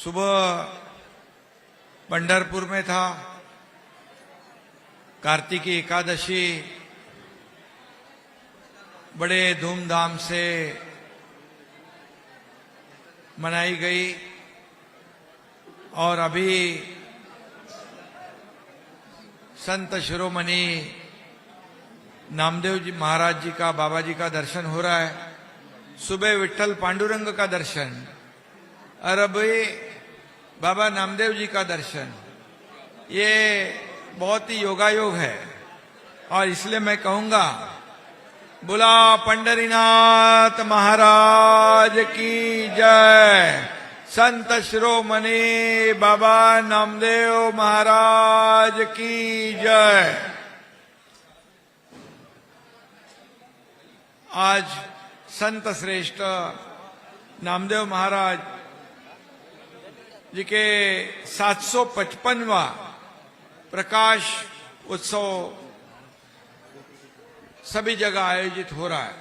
सुबह पंढरपुर में था, कार्तिकी एकादशी बड़े धूमधाम से मनाई गई और अभी संत शिरोमणि नामदेव जी महाराज जी का, बाबा जी का दर्शन हो रहा है। सुबह विट्ठल पांडुरंग का दर्शन और अभी बाबा नामदेव जी का दर्शन, ये बहुत ही योगायोग है। और इसलिए मैं कहूंगा, बोला पंढरीनाथ महाराज की जय, संत शिरोमणि बाबा नामदेव महाराज की जय। आज संत श्रेष्ठ नामदेव महाराज जी के 755वां प्रकाश उत्सव सभी जगह आयोजित हो रहा है।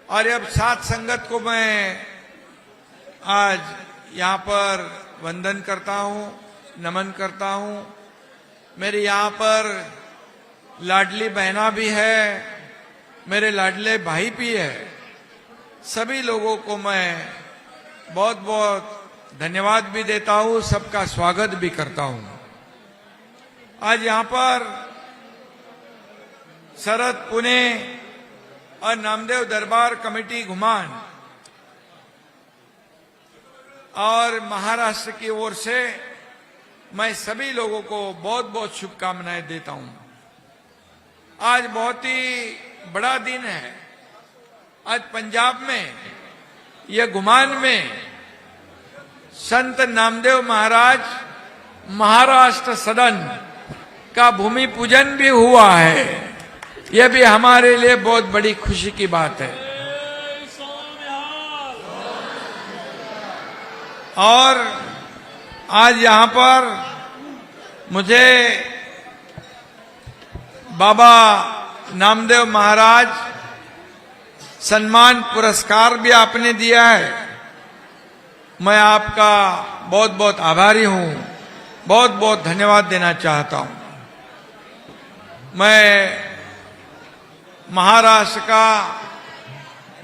और अब साथ संगत को मैं आज यहाँ पर वंदन करता हूँ, नमन करता हूँ। मेरे यहाँ पर लाडली बहना भी है, मेरे लाडले भाई भी है। सभी लोगों को मैं बहुत बहुत धन्यवाद भी देता हूँ, सबका स्वागत भी करता हूँ। आज यहाँ पर शरद पुणे और नामदेव दरबार कमेटी घुमान और महाराष्ट्र की ओर से मैं सभी लोगों को बहुत बहुत शुभकामनाएं देता हूं। आज बहुत ही बड़ा दिन है। आज पंजाब में, यह घुमान में संत नामदेव महाराज महाराष्ट्र सदन का भूमि पूजन भी हुआ है। यह भी हमारे लिए बहुत बड़ी खुशी की बात है। और आज यहां पर मुझे बाबा नामदेव महाराज सम्मान पुरस्कार भी आपने दिया है। मैं आपका बहुत बहुत आभारी हूं, बहुत बहुत धन्यवाद देना चाहता हूं। मैं महाराष्ट्र का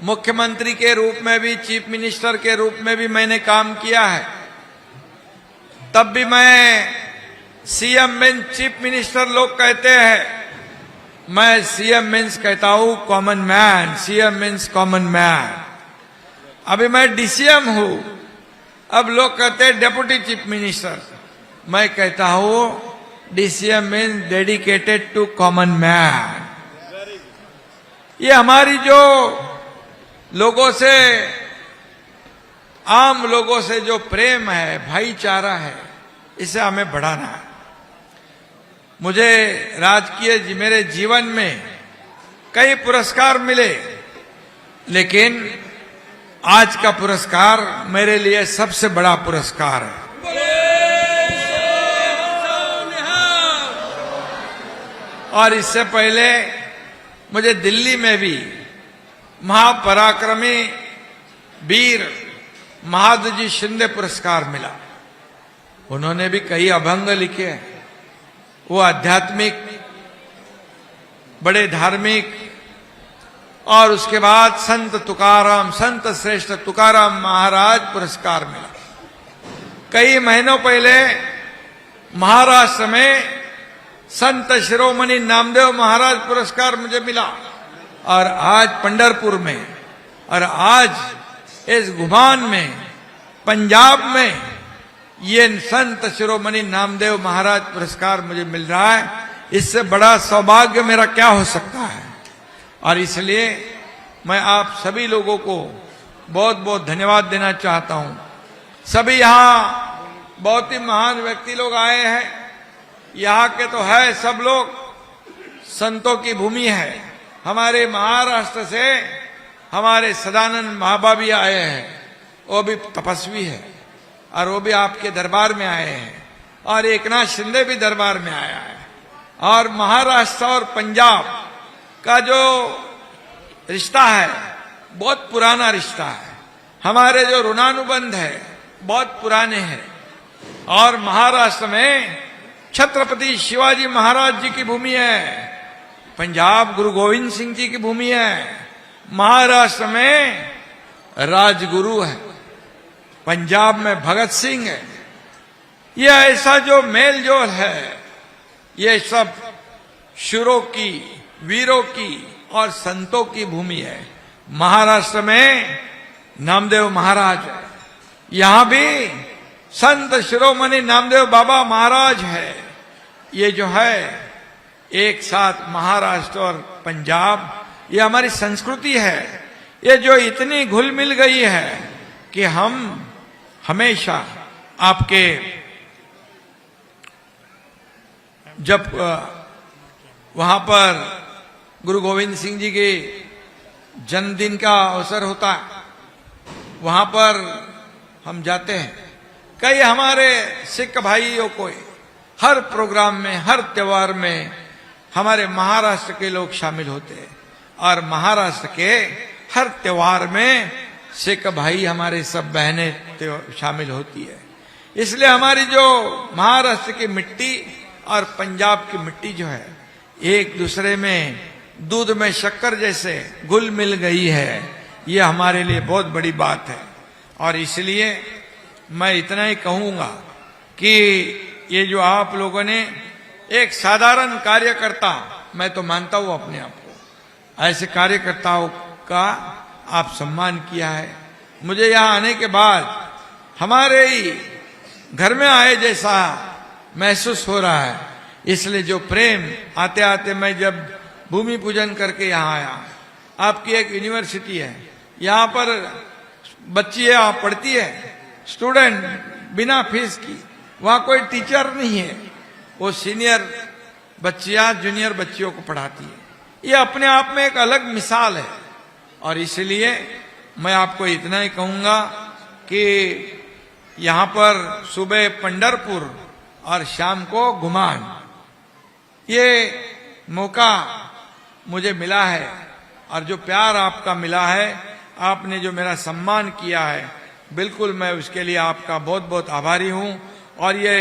मुख्यमंत्री के रूप में भी, चीफ मिनिस्टर के रूप में भी मैंने काम किया है। तब भी मैं सीएम मीन्स चीफ मिनिस्टर लोग कहते हैं, मैं सीएम मीन्स कहता हूं common man. CM means common man. अभी मैं डीसीएम हूं, अब लोग कहते हैं डेप्यूटी चीफ मिनिस्टर। मैं कहता हूं DCM means dedicated to common man. ये हमारी जो लोगों से, आम लोगों से जो प्रेम है, भाईचारा है, इसे हमें बढ़ाना है। मुझे राजकीय मेरे जीवन में कई पुरस्कार मिले, लेकिन आज का पुरस्कार मेरे लिए सबसे बड़ा पुरस्कार है। और इससे पहले मुझे दिल्ली में भी महापराक्रमी वीर महादजी शिंदे पुरस्कार मिला। उन्होंने भी कई अभंग लिखे हैं। वो आध्यात्मिक, बड़े धार्मिक। और उसके बाद संत तुकाराम, संत श्रेष्ठ तुकाराम महाराज पुरस्कार मिला। कई महीनों पहले महाराष्ट्र में संत शिरोमणि नामदेव महाराज पुरस्कार मुझे मिला। और आज पंढरपुर में, और आज इस घुमान में, पंजाब में ये संत शिरोमणि नामदेव महाराज पुरस्कार मुझे मिल रहा है। इससे बड़ा सौभाग्य मेरा क्या हो सकता है। और इसलिए मैं आप सभी लोगों को बहुत बहुत धन्यवाद देना चाहता हूं। सभी यहाँ बहुत ही महान व्यक्ति लोग आए हैं। यहाँ के तो है सब लोग, संतों की भूमि है। हमारे महाराष्ट्र से हमारे सदानंद महाबाबी आए हैं, वो भी तपस्वी है और वो भी आपके दरबार में आए हैं। और एकनाथ शिंदे भी दरबार में आया है। और महाराष्ट्र और पंजाब का जो रिश्ता है बहुत पुराना रिश्ता है। हमारे जो ऋणानुबंध है बहुत पुराने हैं और महाराष्ट्र में छत्रपति शिवाजी महाराज जी की भूमि है, पंजाब गुरु गोविंद सिंह जी की भूमि है, महाराष्ट्र में राजगुरु है, पंजाब में भगत सिंह है। यह ऐसा जो मेल जोल है, ये सब शूरों की, वीरों की और संतों की भूमि है। महाराष्ट्र में नामदेव महाराज है, यहां भी संत शिरोमणि नामदेव बाबा महाराज है। ये जो है एक साथ महाराष्ट्र और पंजाब, ये हमारी संस्कृति है, ये जो इतनी घुल मिल गई है कि हम हमेशा आपके जब वहां पर गुरु गोविंद सिंह जी के जन्मदिन का अवसर होता है, वहां पर हम जाते हैं। कई हमारे सिख भाइयों को हर प्रोग्राम में, हर त्योहार में हमारे महाराष्ट्र के लोग शामिल होते हैं और महाराष्ट्र के हर त्योहार में सिख भाई, हमारे सब बहनें शामिल होती है। इसलिए हमारी जो महाराष्ट्र की मिट्टी और पंजाब की मिट्टी जो है, एक दूसरे में दूध में शक्कर जैसे घुल मिल गई है। ये हमारे लिए बहुत बड़ी बात है और इसलिए मैं इतना ही कहूंगा कि ये जो आप लोगों ने एक साधारण कार्यकर्ता, मैं तो मानता हूं अपने आप को, ऐसे कार्यकर्ताओं का आप सम्मान किया है। मुझे यहां आने के बाद हमारे ही घर में आए जैसा महसूस हो रहा है। इसलिए जो प्रेम, आते आते मैं जब भूमि पूजन करके यहाँ आया, आपकी एक यूनिवर्सिटी है, यहाँ पर बच्चियां पढ़ती है, स्टूडेंट बिना फीस की, वहां कोई टीचर नहीं है, वो सीनियर बच्चियां जूनियर बच्चियों को पढ़ाती है। ये अपने आप में एक अलग मिसाल है और इसलिए मैं आपको इतना ही कहूंगा कि यहाँ पर सुबह पंढरपुर और शाम को घुमान, ये मौका मुझे मिला है और जो प्यार आपका मिला है, आपने जो मेरा सम्मान किया है, बिल्कुल मैं उसके लिए आपका बहुत बहुत आभारी हूं और ये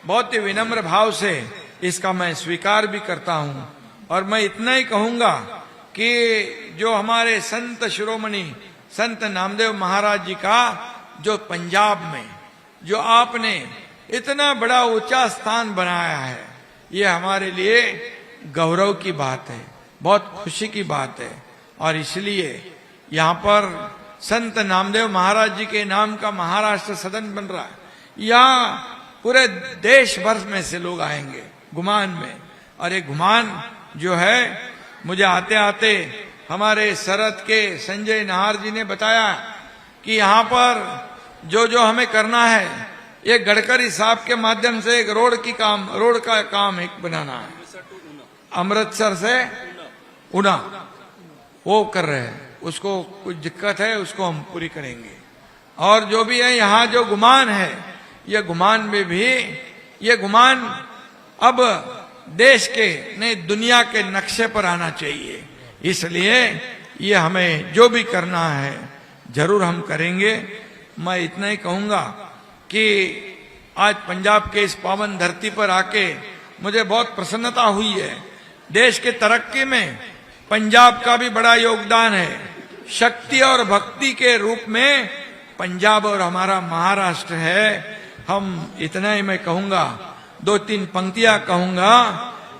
बहुत ही विनम्र भाव से इसका मैं स्वीकार भी करता हूं। और मैं इतना ही कहूंगा कि जो हमारे संत शिरोमणि संत नामदेव महाराज जी का जो पंजाब में जो आपने इतना बड़ा ऊंचा स्थान बनाया है, ये हमारे लिए गौरव की बात है, बहुत खुशी की बात है। और इसलिए यहाँ पर संत नामदेव महाराज जी के नाम का महाराष्ट्र सदन बन रहा है, यहाँ पूरे देश भर में से लोग आएंगे गुमान में। और ये गुमान जो है, मुझे आते आते हमारे सरहद के संजय नाहर जी ने बताया कि यहाँ पर जो जो हमें करना है, ये गडकरी साहब के माध्यम से एक रोड का काम एक बनाना है, अमृतसर से उना वो कर रहे हैं। उसको कुछ दिक्कत है, उसको हम पूरी करेंगे। और जो भी है यहाँ जो गुमान है, ये गुमान में भी, ये गुमान अब देश के नहीं दुनिया के नक्शे पर आना चाहिए। इसलिए ये हमें जो भी करना है जरूर हम करेंगे। मैं इतना ही कहूंगा कि आज पंजाब के इस पावन धरती पर आके मुझे बहुत प्रसन्नता हुई है। देश के तरक्की में पंजाब का भी बड़ा योगदान है। शक्ति और भक्ति के रूप में पंजाब और हमारा महाराष्ट्र है। हम इतना ही मैं कहूंगा, दो तीन पंक्तियां कहूंगा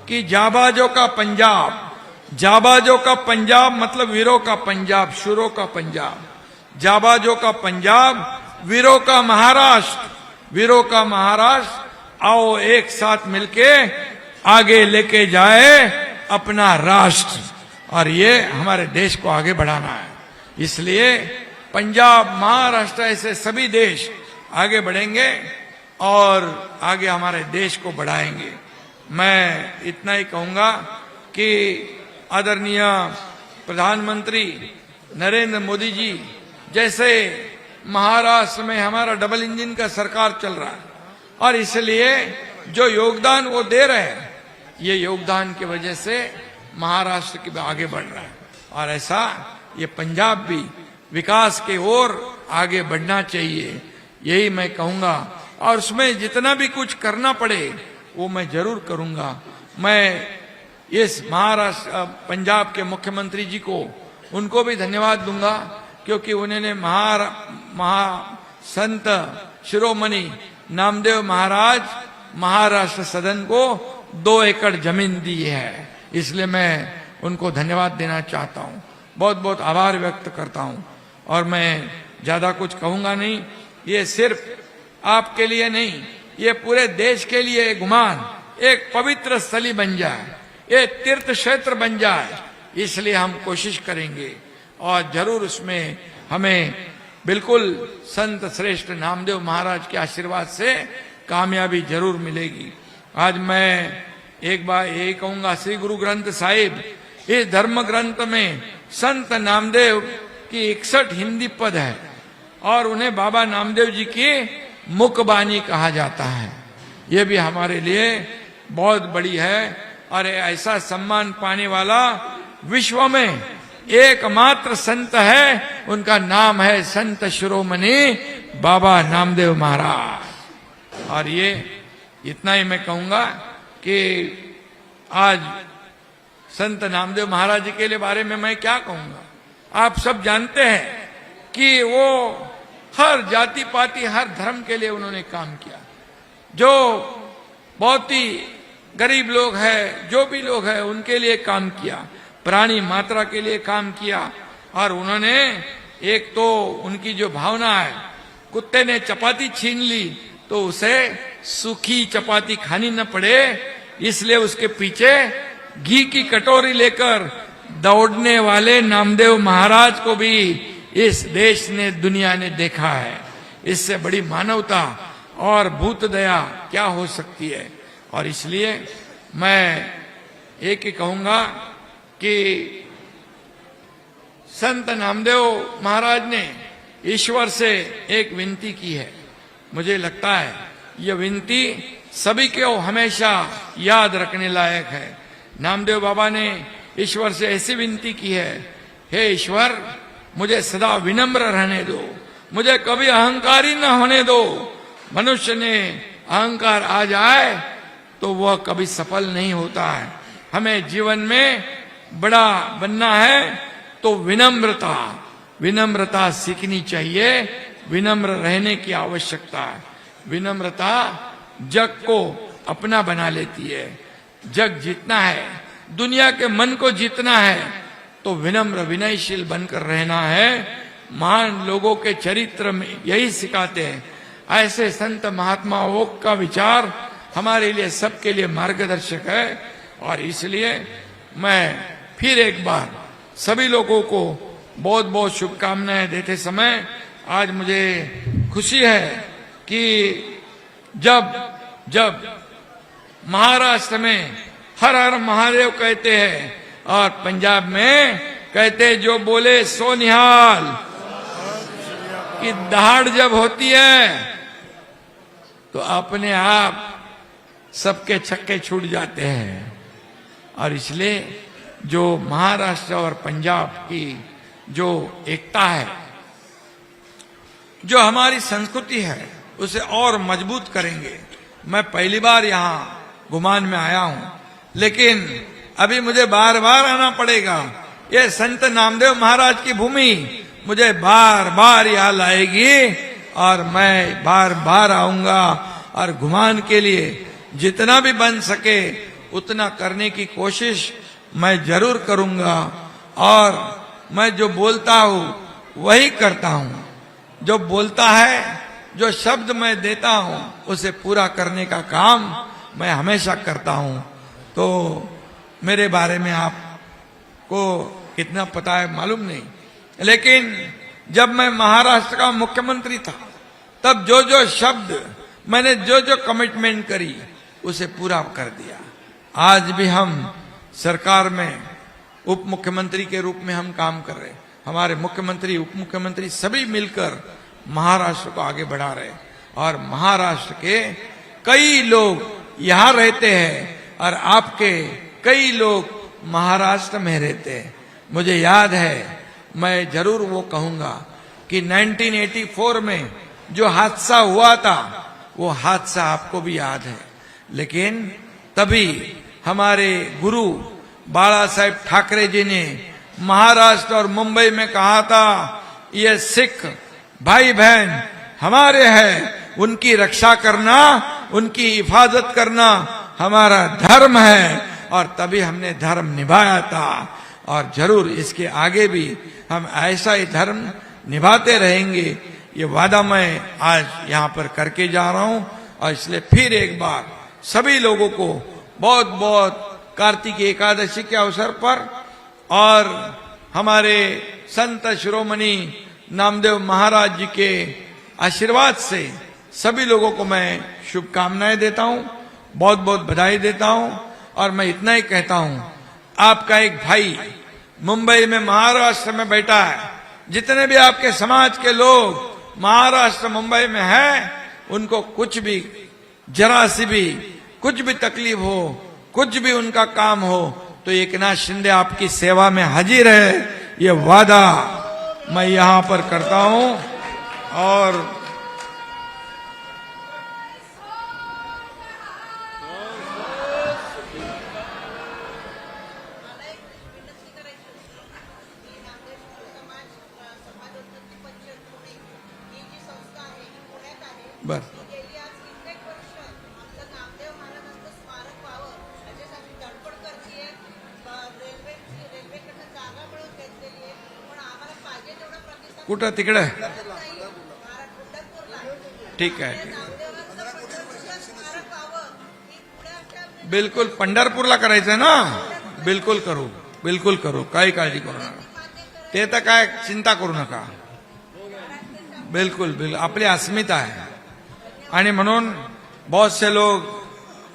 कि जाबाजों का पंजाब, जाबाजों का पंजाब मतलब वीरों का पंजाब, शूरों का पंजाब, जाबाजों का पंजाब, वीरों का महाराष्ट्र, वीरों का महाराष्ट्र। आओ एक साथ मिलके आगे लेके जाए अपना राष्ट्र, और ये हमारे देश को आगे बढ़ाना है। इसलिए पंजाब, महाराष्ट्र ऐसे सभी देश आगे बढ़ेंगे और आगे हमारे देश को बढ़ाएंगे। मैं इतना ही कहूंगा कि आदरणीय प्रधानमंत्री नरेंद्र मोदी जी जैसे महाराष्ट्र में हमारा डबल इंजन का सरकार चल रहा है, और इसलिए जो योगदान वो दे रहे हैं, ये योगदान की वजह से महाराष्ट्र की आगे बढ़ रहा है। और ऐसा ये पंजाब भी विकास के ओर आगे बढ़ना चाहिए। यही मैं कहूंगा, और उसमें जितना भी कुछ करना पड़े वो मैं जरूर करूंगा। मैं इस महाराष्ट्र पंजाब के मुख्यमंत्री जी को, उनको भी धन्यवाद दूंगा, क्योंकि उन्होंने संत शिरोमणि नामदेव महाराज महाराष्ट्र सदन को 2 एकड़ जमीन दी है, इसलिए मैं उनको धन्यवाद देना चाहता हूं, बहुत बहुत आभार व्यक्त करता हूं। और मैं ज्यादा कुछ कहूंगा नहीं, ये सिर्फ आपके लिए नहीं, ये पूरे देश के लिए गुमान एक पवित्र स्थली बन जाए, ये तीर्थ क्षेत्र बन जाए, इसलिए हम कोशिश करेंगे और जरूर उसमें हमें बिल्कुल संत श्रेष्ठ नामदेव महाराज के आशीर्वाद से कामयाबी जरूर मिलेगी। आज मैं एक बार यही कहूंगा, श्री गुरु ग्रंथ साहिब, इस धर्म ग्रंथ में संत नामदेव की 61 हिंदी पद है और उन्हें बाबा नामदेव जी की मुखबानी कहा जाता है। ये भी हमारे लिए बहुत बड़ी है और ऐसा सम्मान पाने वाला विश्व में एकमात्र संत है, उनका नाम है संत शिरोमणि बाबा नामदेव महाराज। और ये इतना ही मैं कहूंगा कि आज संत नामदेव महाराज जी के बारे में मैं क्या कहूंगा, आप सब जानते हैं कि वो हर जाति पाति हर धर्म के लिए उन्होंने काम किया। जो बहुत ही गरीब लोग हैं, जो भी लोग हैं, उनके लिए काम किया, प्राणी मात्रा के लिए काम किया। और उन्होंने एक तो उनकी जो भावना है, कुत्ते ने चपाती छीन ली तो उसे सूखी चपाती खानी न पड़े, इसलिए उसके पीछे घी की कटोरी लेकर दौड़ने वाले नामदेव महाराज को भी इस देश ने, दुनिया ने देखा है। इससे बड़ी मानवता और भूत दया क्या हो सकती है। और इसलिए मैं एक ही कहूंगा कि संत नामदेव महाराज ने ईश्वर से एक विनती की है। मुझे लगता है यह विनती सभी को हमेशा याद रखने लायक है। नामदेव बाबा ने ईश्वर से ऐसी विनती की है, हे ईश्वर, मुझे सदा विनम्र रहने दो, मुझे कभी अहंकारी न होने दो। मनुष्य ने अहंकार आ जाए तो वह कभी सफल नहीं होता है। हमें जीवन में बड़ा बनना है तो विनम्रता सीखनी चाहिए, विनम्र रहने की आवश्यकता है। विनम्रता जग को अपना बना लेती है। जग जीतना है, दुनिया के मन को जीतना है तो विनम्र विनयशील बनकर रहना है। महान लोगों के चरित्र में यही सिखाते हैं। ऐसे संत महात्माओं का विचार हमारे लिए, सबके लिए मार्गदर्शक है। और इसलिए मैं फिर एक बार सभी लोगों को बहुत बहुत शुभकामनाएं देते समय, आज मुझे खुशी है कि जब महाराष्ट्र में हर हर महादेव कहते हैं और पंजाब में कहते हैं जो बोले सो निहाल की दहाड़ जब होती है तो अपने आप सबके छक्के छूट जाते हैं। और इसलिए जो महाराष्ट्र और पंजाब की जो एकता है, जो हमारी संस्कृति है, उसे और मजबूत करेंगे। मैं पहली बार यहाँ गुमान में आया हूं, लेकिन अभी मुझे बार बार आना पड़ेगा। ये संत नामदेव महाराज की भूमि मुझे बार बार यहाँ लाएगी और मैं बार बार आऊंगा और गुमान के लिए जितना भी बन सके उतना करने की कोशिश मैं जरूर करूंगा। और मैं जो बोलता हूं वही करता हूं। जो बोलता है, जो शब्द मैं देता हूं, उसे पूरा करने का काम मैं हमेशा करता हूं। तो मेरे बारे में आपको कितना पता है मालूम नहीं, लेकिन जब मैं महाराष्ट्र का मुख्यमंत्री था तब जो जो शब्द मैंने, जो जो कमिटमेंट करी, उसे पूरा कर दिया। आज भी हम सरकार में उप मुख्यमंत्री के रूप में हम काम कर रहे हैं। हमारे मुख्यमंत्री, उप मुख्यमंत्री सभी मिलकर महाराष्ट्र को आगे बढ़ा रहे हैं। और महाराष्ट्र के कई लोग यहाँ रहते हैं और आपके कई लोग महाराष्ट्र में रहते हैं। मुझे याद है, मैं जरूर वो कहूंगा कि 1984 में जो हादसा हुआ था वो हादसा आपको भी याद है, लेकिन तभी हमारे गुरु बाला साहेब ठाकरे जी ने महाराष्ट्र और मुंबई में कहा था, ये सिख भाई बहन हमारे हैं, उनकी रक्षा करना, उनकी हिफाजत करना हमारा धर्म है। और तभी हमने धर्म निभाया था और जरूर इसके आगे भी हम ऐसा ही धर्म निभाते रहेंगे। ये वादा मैं आज यहाँ पर करके जा रहा हूँ और इसलिए फिर एक बार सभी लोगों को बहुत बहुत कार्तिकी एकादशी के अवसर पर और हमारे संत शिरोमणि नामदेव महाराज जी के आशीर्वाद से सभी लोगों को मैं शुभकामनाएं देता हूं, बहुत बहुत बधाई देता हूं। और मैं इतना ही कहता हूं, आपका एक भाई मुंबई में महाराष्ट्र में बैठा है, जितने भी आपके समाज के लोग महाराष्ट्र मुंबई में हैं, उनको कुछ भी जरा सी भी कुछ भी तकलीफ हो, कुछ भी उनका काम हो तो एकनाथ शिंदे आपकी सेवा में हाजिर है, ये वादा मैं यहां पर करता हूं। और बस कुठं तिकडे ठीक आहे, बिलकुल पंढरपूरला करायचंय ना, बिलकुल करू, बिलकुल करू, काही काळजी करू नका, ते तर काय चिंता करू नका, बिल्कुल बिल्कुल आपली अस्मिता है। आणि म्हणून बहुत से लोग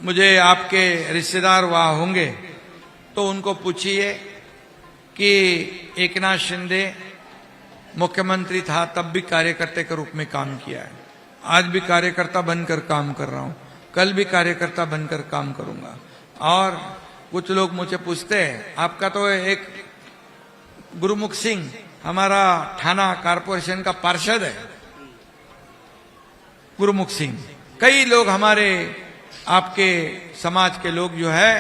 मुझे आपके रिश्तेदार वहां होंगे तो उनको पूछिए कि एकनाथ शिंदे मुख्यमंत्री था तब भी कार्यकर्ता के रूप में काम किया है, आज भी कार्यकर्ता बनकर काम कर रहा हूं, कल भी कार्यकर्ता बनकर काम करूंगा। और कुछ लोग मुझे पूछते हैं, आपका तो एक गुरुमुख सिंह हमारा थाना कारपोरेशन का पार्षद है, गुरुमुख सिंह, कई लोग हमारे आपके समाज के लोग जो है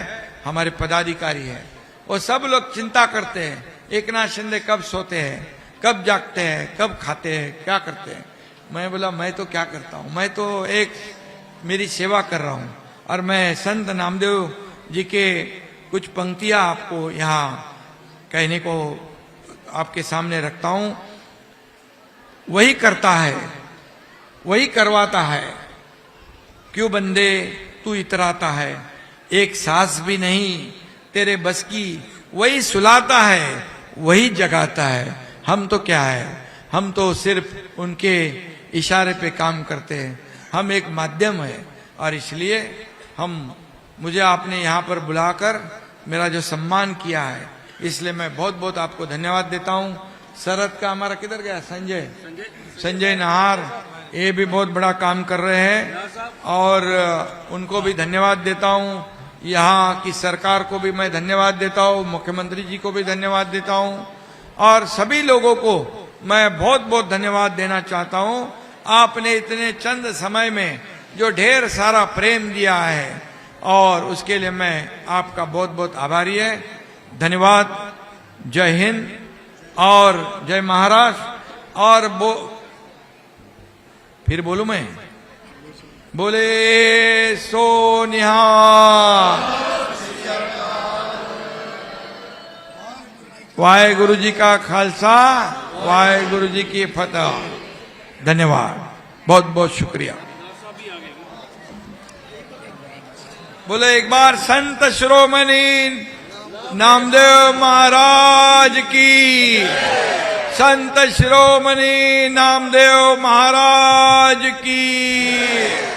हमारे पदाधिकारी हैं, वो सब लोग चिंता करते हैं एकनाथ शिंदे कब सोते हैं, कब जागते हैं, कब खाते हैं, क्या करते हैं। मैं बोला मैं तो क्या करता हूं, मैं तो एक मेरी सेवा कर रहा हूं। और मैं संत नामदेव जी के कुछ पंक्तियां आपको यहाँ कहने को आपके सामने रखता हूं। वही करता है, वही करवाता है, क्यों बंदे तू इतराता है, एक सांस भी नहीं तेरे बस की, वही सुलाता है, वही जगाता है। हम तो क्या है, हम तो सिर्फ उनके इशारे पे काम करते हैं, हम एक माध्यम है। और इसलिए मुझे आपने यहाँ पर बुलाकर मेरा जो सम्मान किया है, इसलिए मैं बहुत बहुत आपको धन्यवाद देता हूँ। सरहद का हमारा किधर गया संजय नाहर, ये भी बहुत बड़ा काम कर रहे हैं और उनको भी धन्यवाद देता हूँ। यहाँ की सरकार को भी मैं धन्यवाद देता हूँ, मुख्यमंत्री जी को भी धन्यवाद देता हूँ और सभी लोगों को मैं बहुत बहुत धन्यवाद देना चाहता हूँ। आपने इतने चंद समय में जो ढेर सारा प्रेम दिया है और उसके लिए मैं आपका बहुत बहुत आभारी है। धन्यवाद। जय हिंद और जय महाराष्ट्र। और फिर बोलूं मैं, बोले सो निहाल। वाहेगुरु जी का खालसा, वाहेगुरु जी की फतह। धन्यवाद, बहुत बहुत शुक्रिया। बोले एक बार संत शिरोमणि नामदेव महाराज की, संत शिरोमणि नामदेव महाराज की।